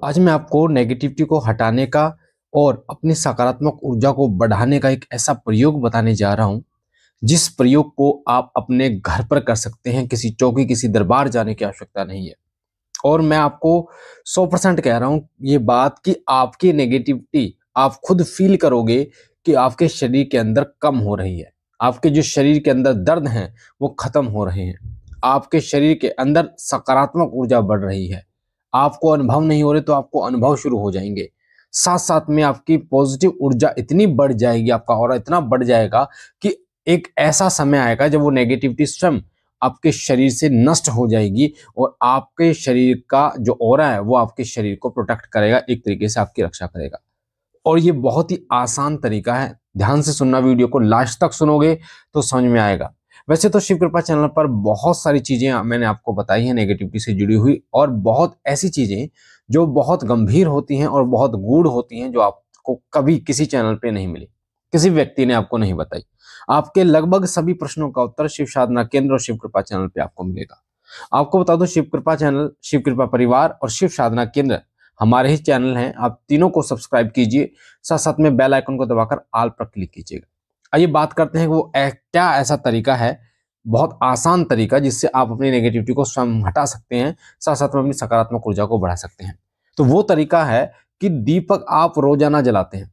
आज मैं आपको नेगेटिविटी को हटाने का और अपनी सकारात्मक ऊर्जा को बढ़ाने का एक ऐसा प्रयोग बताने जा रहा हूं, जिस प्रयोग को आप अपने घर पर कर सकते हैं। किसी चौकी, किसी दरबार जाने की आवश्यकता नहीं है। और मैं आपको 100% कह रहा हूं ये बात कि आपकी नेगेटिविटी आप खुद फील करोगे कि आपके शरीर के अंदर कम हो रही है। आपके जो शरीर के अंदर दर्द हैं वो खत्म हो रहे हैं। आपके शरीर के अंदर सकारात्मक ऊर्जा बढ़ रही है। आपको अनुभव नहीं हो रहे तो आपको अनुभव शुरू हो जाएंगे। साथ साथ में आपकी पॉजिटिव ऊर्जा इतनी बढ़ जाएगी, आपका ऑरा इतना बढ़ जाएगा कि एक ऐसा समय आएगा जब वो नेगेटिविटी स्वयं आपके शरीर से नष्ट हो जाएगी और आपके शरीर का जो ऑरा है वो आपके शरीर को प्रोटेक्ट करेगा, एक तरीके से आपकी रक्षा करेगा। और ये बहुत ही आसान तरीका है। ध्यान से सुनना, वीडियो को लास्ट तक सुनोगे तो समझ में आएगा। वैसे तो शिव कृपा चैनल पर बहुत सारी चीजें मैंने आपको बताई हैं नेगेटिविटी से जुड़ी हुई, और बहुत ऐसी चीजें जो बहुत गंभीर होती हैं और बहुत गूढ़ होती हैं, जो आपको कभी किसी चैनल पे नहीं मिली, किसी व्यक्ति ने आपको नहीं बताई। आपके लगभग सभी प्रश्नों का उत्तर शिव साधना केंद्र और शिव कृपा चैनल पे आपको मिलेगा। आपको बता दो, शिव कृपा चैनल, शिव कृपा परिवार और शिव साधना केंद्र हमारे ही चैनल हैं। आप तीनों को सब्सक्राइब कीजिए, साथ साथ में बेल आइकन को दबाकर ऑल पर क्लिक कीजिएगा। आइए बात करते हैं कि वो क्या ऐसा तरीका है, बहुत आसान तरीका, जिससे आप अपनी नेगेटिविटी को स्वयं हटा सकते हैं, साथ साथ में अपनी सकारात्मक ऊर्जा को बढ़ा सकते हैं। तो वो तरीका है कि दीपक आप रोजाना जलाते हैं।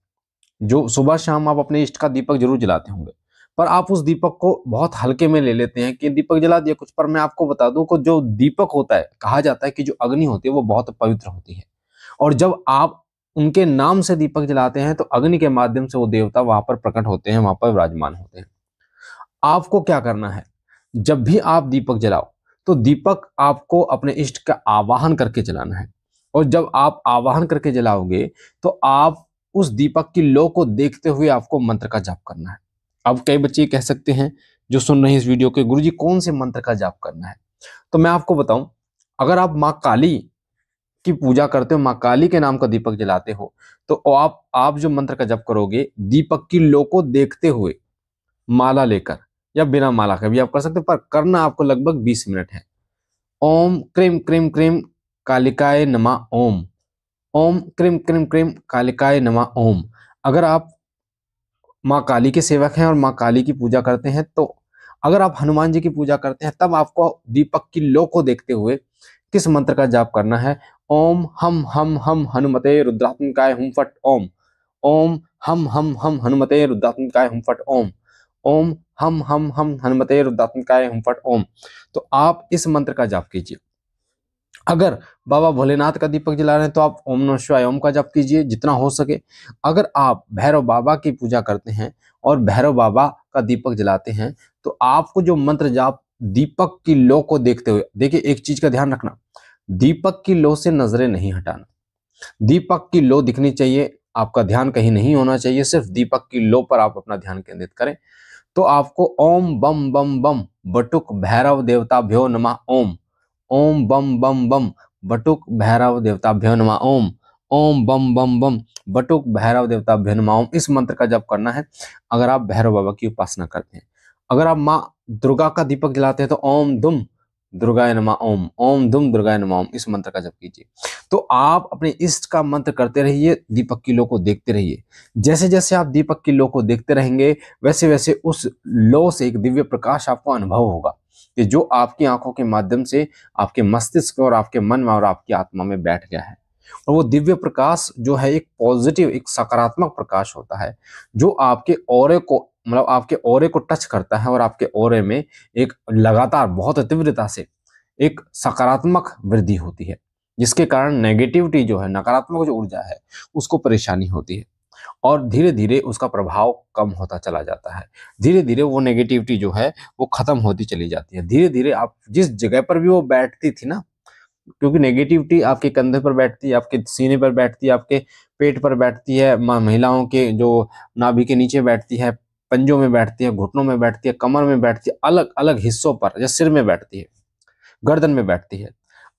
जो सुबह शाम आप अपने इष्ट का दीपक जरूर जलाते होंगे, पर आप उस दीपक को बहुत हल्के में ले लेते हैं कि दीपक जला दिया कुछ। पर मैं आपको बता दूं कि जो दीपक होता है, कहा जाता है कि जो अग्नि होती है वो बहुत पवित्र होती है, और जब आप उनके नाम से दीपक जलाते हैं तो अग्नि के माध्यम से वो देवता वहां पर प्रकट होते हैं, वहां पर विराजमान होते हैं। आपको क्या करना है, जब भी आप दीपक जलाओ तो दीपक आपको अपने इष्ट का आवाहन करके जलाना है। और जब आप आवाहन करके जलाओगे तो आप उस दीपक की लो को देखते हुए आपको मंत्र का जाप करना है। अब कई बच्चे कह सकते हैं जो सुन रहे हैं इस वीडियो के, गुरुजी कौन से मंत्र का जाप करना है? तो मैं आपको बताऊं, अगर आप माँ काली की पूजा करते हो, माँ काली के नाम का दीपक जलाते हो, तो आप जो मंत्र का जाप करोगे दीपक की लो को देखते हुए, माला लेकर या बिना माला के भी आप कर सकते हो, पर करना आपको लगभग 20 मिनट है। ओम क्रीम क्रीम क्रीम कालिकाय नमः ओम। ओम क्रीम क्रीम क्रीम कालिकाय नमः ओम। अगर आप माँ काली के सेवक हैं और माँ काली की पूजा करते हैं, तो अगर आप हनुमान जी की पूजा करते हैं, तब आपको दीपक की लो को देखते हुए किस मंत्र का जाप करना है? ओम हम हनुमते रुद्रात्मकाय हुम फट ओम। ओम हम हनुमते रुद्रात्मकाय हुम फट ओम। ओम हम हनुमते रुद्रात्मकाय हुम फट ओम। तो आप इस मंत्र का जाप कीजिए। अगर बाबा भोलेनाथ का दीपक जला रहे हैं तो आप ओम नमः शिवाय ओम का जाप कीजिए जितना हो सके। अगर आप भैरव बाबा की पूजा करते हैं और भैरव बाबा का दीपक जलाते हैं, तो आपको जो मंत्र जाप दीपक की लो को देखते हुए, देखिए एक चीज का ध्यान रखना, दीपक की लो से नजरें नहीं हटाना। दीपक की लो दिखनी चाहिए, आपका ध्यान कहीं नहीं होना चाहिए, सिर्फ दीपक की लो पर आप अपना ध्यान केंद्रित करें। तो आपको ओम बम बम बम बटुक भैरव देवताभ्यो नमः ओम। ओम बम बम बम बटुक भैरव देवताभ्यो नमः ओम। ओम बम बम बम बटुक भैरव देवताभ्यो नमः ओम। इस मंत्र का जप करना है अगर आप भैरव बाबा की उपासना करते हैं। अगर आप माँ दुर्गा का दीपक जलाते हैं तो ओम दुम दुर्गाय नमः ओम। ओम दुम दुर्गाय नमः ओम, इस मंत्र का जप कीजिए। तो आप अपने इष्ट का मंत्र करते रहिए, दीपक की लो को देखते रहिए। जैसे जैसे आप दीपक की लो को देखते रहेंगे, वैसे वैसे उस लो से एक दिव्य प्रकाश आपको अनुभव होगा, कि जो आपकी आंखों के माध्यम से आपके मस्तिष्क और आपके मन में और आपकी आत्मा में बैठ गया है। और वो दिव्य प्रकाश जो है एक पॉजिटिव, एक सकारात्मक प्रकाश होता है, जो आपके ऑरे को, मतलब आपके ऑरे को टच करता है और आपके ऑरे में एक लगातार बहुत तीव्रता से एक सकारात्मक वृद्धि होती है, जिसके कारण नेगेटिविटी जो है, नकारात्मक जो ऊर्जा है, उसको परेशानी होती है और धीरे धीरे उसका प्रभाव कम होता चला जाता है। धीरे धीरे वो नेगेटिविटी जो है वो खत्म होती चली जाती है। धीरे धीरे आप जिस जगह पर भी वो बैठती थी ना, क्योंकि नेगेटिविटी आपके कंधे पर बैठती है, आपके सीने पर बैठती है, आपके पेट पर बैठती है, महिलाओं के जो नाभि के नीचे बैठती है, पंजों में बैठती है, घुटनों में बैठती है, कमर में बैठती है, अलग अलग हिस्सों पर, जैसे सिर में बैठती है, गर्दन में बैठती है,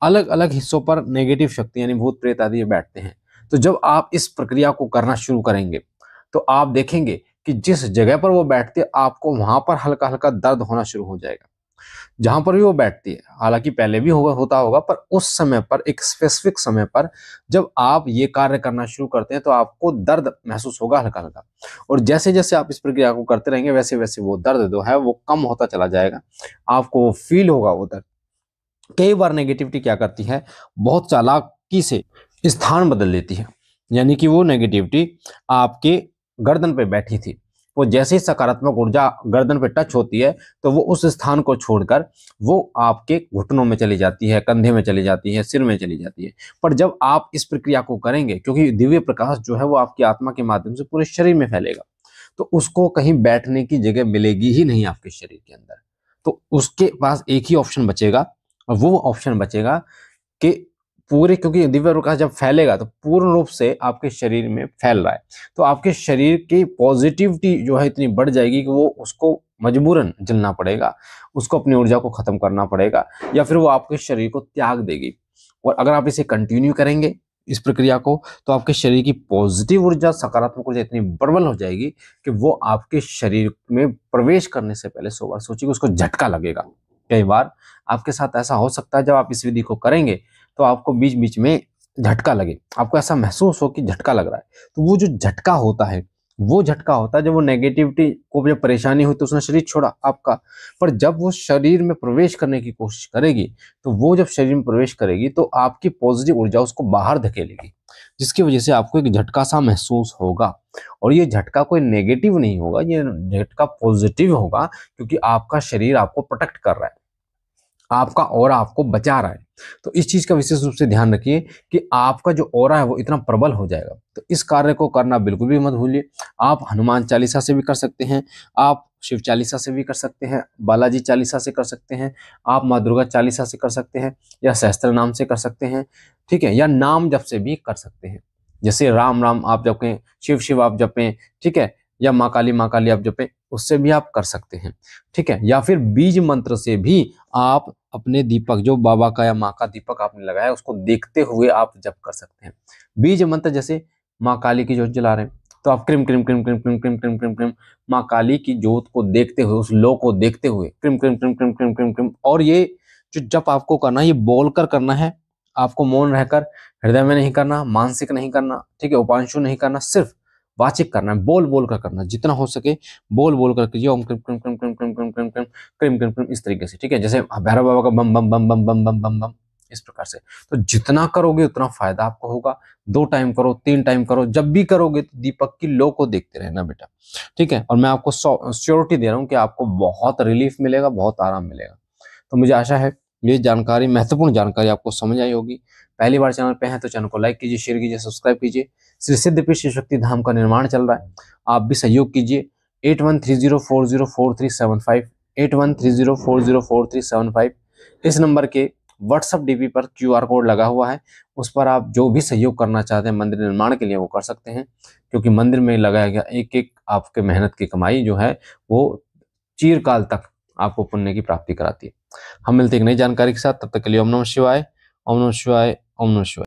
अलग अलग हिस्सों पर नेगेटिव शक्ति यानी भूत प्रेत आदि बैठते हैं। तो जब आप इस प्रक्रिया को करना शुरू करेंगे तो आप देखेंगे कि जिस जगह पर वो बैठते हैं आपको वहां पर हल्का हल्का दर्द होना शुरू हो जाएगा। जहां पर भी वो बैठती है, हालांकि पहले भी होता होगा, पर उस समय पर, एक स्पेसिफिक समय पर जब आप ये कार्य करना शुरू करते हैं तो आपको दर्द महसूस होगा हल्का हल्का। और जैसे जैसे आप इस प्रक्रिया को करते रहेंगे वैसे वैसे वो दर्द जो है वो कम होता चला जाएगा, आपको वो फील होगा वो दर्द। कई बार नेगेटिविटी क्या करती है, बहुत चालाकी से स्थान बदल लेती है। यानी कि वो नेगेटिविटी आपके गर्दन पे बैठी थी, वो जैसे ही सकारात्मक ऊर्जा गर्दन पे टच होती है तो वो उस स्थान को छोड़कर वो आपके घुटनों में चली जाती है, कंधे में चली जाती है, सिर में चली जाती है। पर जब आप इस प्रक्रिया को करेंगे, क्योंकि दिव्य प्रकाश जो है वो आपकी आत्मा के माध्यम से पूरे शरीर में फैलेगा, तो उसको कहीं बैठने की जगह मिलेगी ही नहीं आपके शरीर के अंदर। तो उसके पास एक ही ऑप्शन बचेगा, और वो ऑप्शन बचेगा कि पूरे, क्योंकि दिव्य प्रकाश जब फैलेगा तो पूर्ण रूप से आपके शरीर में फैल रहा है, तो आपके शरीर की पॉजिटिविटी जो है इतनी बढ़ जाएगी कि वो उसको मजबूरन जलना पड़ेगा, उसको अपनी ऊर्जा को खत्म करना पड़ेगा, या फिर वो आपके शरीर को त्याग देगी। और अगर आप इसे कंटिन्यू करेंगे इस प्रक्रिया को, तो आपके शरीर की पॉजिटिव ऊर्जा, सकारात्मक ऊर्जा इतनी प्रबल हो जाएगी कि वो आपके शरीर में प्रवेश करने से पहले 100 बार सोचिए, उसको झटका लगेगा। कई बार आपके साथ ऐसा हो सकता है, जब आप इस विधि को करेंगे तो आपको बीच बीच में झटका लगे, आपको ऐसा महसूस हो कि झटका लग रहा है। तो वो जो झटका होता है, वो झटका होता है जब वो नेगेटिविटी को जब परेशानी हुई तो उसने शरीर छोड़ा आपका, पर जब वो शरीर में प्रवेश करने की कोशिश करेगी, तो वो जब शरीर में प्रवेश करेगी तो आपकी पॉजिटिव ऊर्जा उसको बाहर धकेलेगी, जिसकी वजह से आपको एक झटका सा महसूस होगा। और ये झटका कोई नेगेटिव नहीं होगा, ये झटका पॉजिटिव होगा, क्योंकि आपका शरीर आपको प्रोटेक्ट कर रहा है, आपका ऑरा आपको बचा रहा है। तो इस चीज का विशेष रूप से ध्यान रखिए कि आपका जो ऑरा है वो इतना प्रबल हो जाएगा। तो इस कार्य को करना बिल्कुल भी मत भूलिए। आप हनुमान चालीसा से भी कर सकते हैं, आप शिव चालीसा से भी कर सकते हैं, बालाजी चालीसा से कर सकते हैं, आप माँ दुर्गा चालीसा से कर सकते हैं, या सहस्त्र नाम से कर सकते हैं, ठीक है, या नाम जप से भी कर सकते हैं। जैसे राम राम आप जपें, शिव शिव आप जपें, ठीक है, या माँ काली आप जपें, उससे भी आप कर सकते हैं, ठीक है। या फिर बीज मंत्र से भी आप अपने दीपक, जो बाबा का या माँ का दीपक आपने लगाया उसको देखते हुए आप जप कर सकते हैं। बीज मंत्र जैसे माँ काली की ज्योत जला रहे हैं तो आप क्रिम क्रिम क्रिम क्रिम क्रिम क्रिम क्रिम क्रिम क्रिम माँ काली की ज्योत को देखते हुए, उस लो को देखते हुए क्रिम क्रिम क्रिम क्रिम क्रिम क्रिम क्रिम, और ये जो जप आपको करना है ये बोलकर करना है, आपको मौन रहकर, हृदय में नहीं करना, मानसिक नहीं करना, ठीक है, उपांशु नहीं करना, सिर्फ वाचिक करना है, बोल बोल कर करना, जितना हो सके बोल बोल कर कीजिए, ओम क्रिम क्रिम क्रिम क्रिम क्रिम क्रिम क्रिम क्रिम क्रिम क्रिम क्रिम, इस तरीके से, ठीक है। जैसे भैरव बाबा का बम बम बम बम बम बम बम बम, इस प्रकार से। तो जितना करोगे उतना फायदा आपको होगा। 2 टाइम करो, 3 टाइम करो, जब भी करोगे तो दीपक की लो को देखते रहना बेटा, ठीक है। और मैं आपको श्योरिटी दे रहा हूँ कि आपको बहुत रिलीफ मिलेगा, बहुत आराम मिलेगा। तो मुझे आशा है ये जानकारी, महत्वपूर्ण जानकारी आपको समझ आई होगी। पहली बार चैनल पे हैं तो चैनल को लाइक कीजिए, शेयर कीजिए, सब्सक्राइब कीजिए। श्री सिद्धपीठ शिव शक्ति धाम का निर्माण चल रहा है, आप भी सहयोग कीजिए। 8130404375, 8130404375 इस नंबर के व्हाट्सएप डीपी पर QR कोड लगा हुआ है, उस पर आप जो भी सहयोग करना चाहते हैं मंदिर निर्माण के लिए वो कर सकते हैं, क्योंकि मंदिर में लगाया गया एक एक आपके मेहनत की कमाई जो है वो चिरकाल तक आपको पुण्य की प्राप्ति कराती है। हम मिलते हैं एक नई जानकारी के साथ, तब तक के लिए ओम नमः शिवाय, ओम नमः शिवाय, ओम नमः शिवाय।